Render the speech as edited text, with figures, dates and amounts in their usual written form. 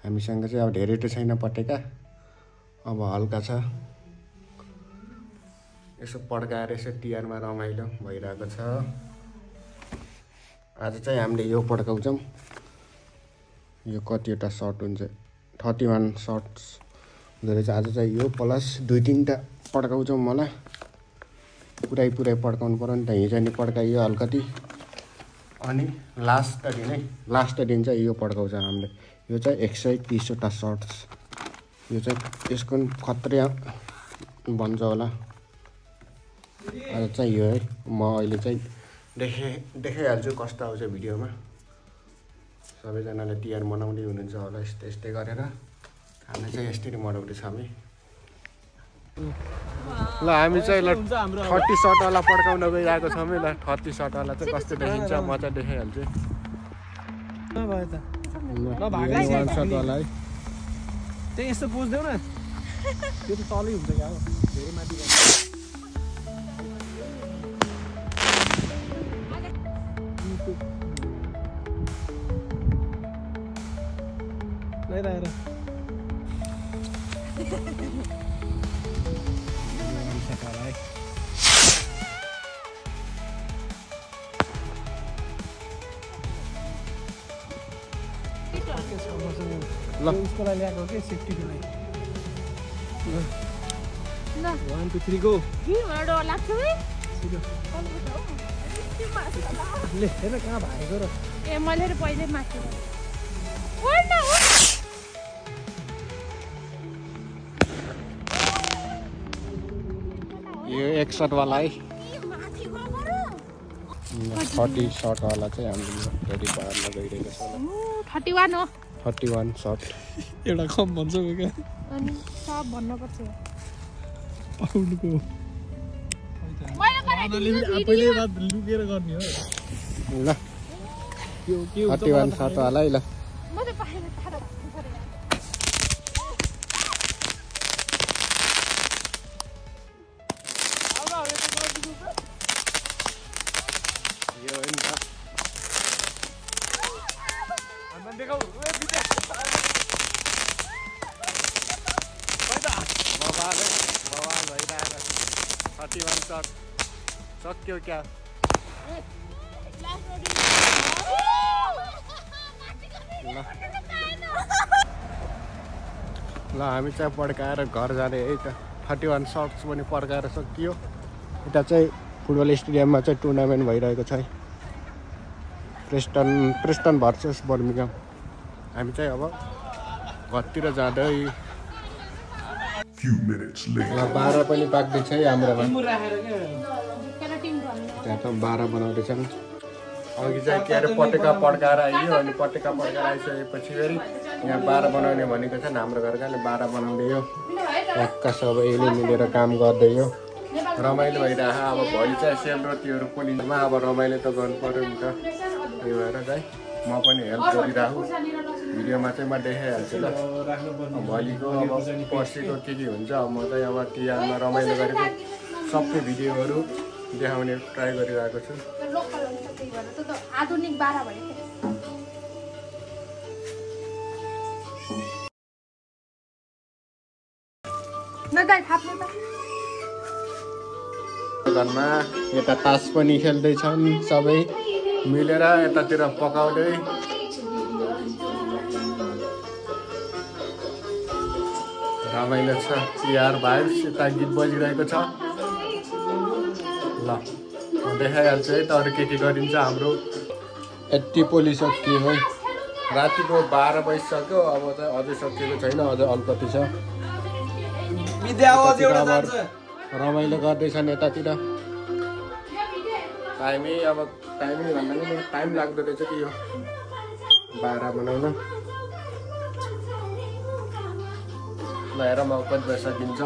हामीसँग चाहिँ अब धेरै त छैन पटेका, अब हल्का छ। यसो पड्काएर यसो तिहारमा रमाइलो भइरहेको छ। आज चाहिँ हामीले यो पड्काउँछौँ। यो कतिवटा सर्ट हुन्छ, 31 सर्ट्स हुँदो रहेछ। आज चाहिँ यो प्लस 2-3टा पड्काउँछौँ मलाई। पुरै पड्काउनु पर्यो नि त, हिजो नि पड्काइयो हल्कति। अनि लास्ट दिन चाहिँ यो पड्काउँछ हामीले। यो चाहिँ 130वटा सर्ट्स। यो चाहिँ यसको खत्रै भन्छ होला। आज चाहिँ यो है, म अहिले चाहिँ देखाइहाल्छु कस्तो आउँछ भिडियोमा। सबैजनाले तिहार मनाउँदै हुनुहुन्छ होला यस्तै गरेर। हामी चाहिँ यसरी मनाउँदैछ हामी। ल हामी चाहिँ 30 सर्टवाला पड्काउन गइरहेको छौँ है। ल 30 सर्टवाला चाहिँ कस्तो देखिन्छ म चाहिँ देखाइहाल्छु। वान सर्टवाला है, त्यही यस्तो पुज्देऊ न, त्यो त तलै हुन्छ क्या हो, धेरै माथि ल उसको लागि ल्याएको के सेफ्टीको लागि। ल 1 2 3 गो। डर लाग्छ है। ले हेर कहाँ भागेको र। ए मैले पहिले माथि यो 1 सर्टवाला है। 30 सर्टवाला चाहिँ हामीले रेडी पार्न गइरहेको छ। 31 हो। 31 सर्ट। एउटा कम भन्छ क्या। अनि सब भन्नुपर्छ। पाउनुको पहिले रात लुकेर गर्ने हो। ल के 31 सर्टवाला है। ल म त बाहिर थाहा परेन। यो हो नि त। बवाल भइरहेको 31 सर्ट सक्यो क्या। ल हामी चाहिँ पड्काएर घर जाने है त। 31 सर्ट्स पनि पड्काएर सकियो। यता चाहिँ फुटबल स्टेडियममा चाहिँ टुर्नामेन्ट भइरहेको छ है, प्रेस्टन भर्सेस बर्मिंघम। हामी चाहिँ अब घरतिर जाँदै। 12 पनि पाक्दैछ है हाम्रोमा। त्यहाँ त 12 बनाउँदैछन्। अघि चाहिँ के अरे पटेका पड्काएर आइयो, अनि पटेका पड्काएर आइसकेपछि फेरि यहाँ 12 बनाउने भनेको छ हाम्रो घरकाले 12 बनाउँदै हो। टक्का सबैले मिलेर काम गर्दै हो, रमाइलो भइरहेको। अब भोलि चाहिँ सेलरोटीहरू पोलिन्डमा अब रमाइलो त गर्नु पर्यो नि त। त्यही भएर चाहिँ म पनि हेल्प गरिरहेको। भिडियोमा चाहिँ म देखाइहाल्छु ल भोलिको अब पर्सिको के हुन्छ। अब म चाहिँ अब तिहारमा रमाइलो गरेको सबै भिडियोहरू देखाउने ट्राई गरिरहेको छु। आधुनिक 12 भनेको न दाइ थाप्ने त। घरमा यता तास पनि खेल्दैछन् सबै मिलेर, यतातिर पकाउँदै। रमाइलो छ तिहार भाइब्स। यता गीत बजिरहेको छ। ल म देखाइहाल्छु है त अरू के गरिन्छ। हाम्रो यति पोलिसकियो है, रातिको 12 बजिसक्यो। अब चाहिँ अझै सकिएको छैन, अझै अल्कति छ। रमाइलो गर्दैछन् यतातिर। टाइमै भन्दा पनि टाइम लाग्दो रहेछ कि यो 12 बनाउन। ल हेर म कति बजी सकिन्छ।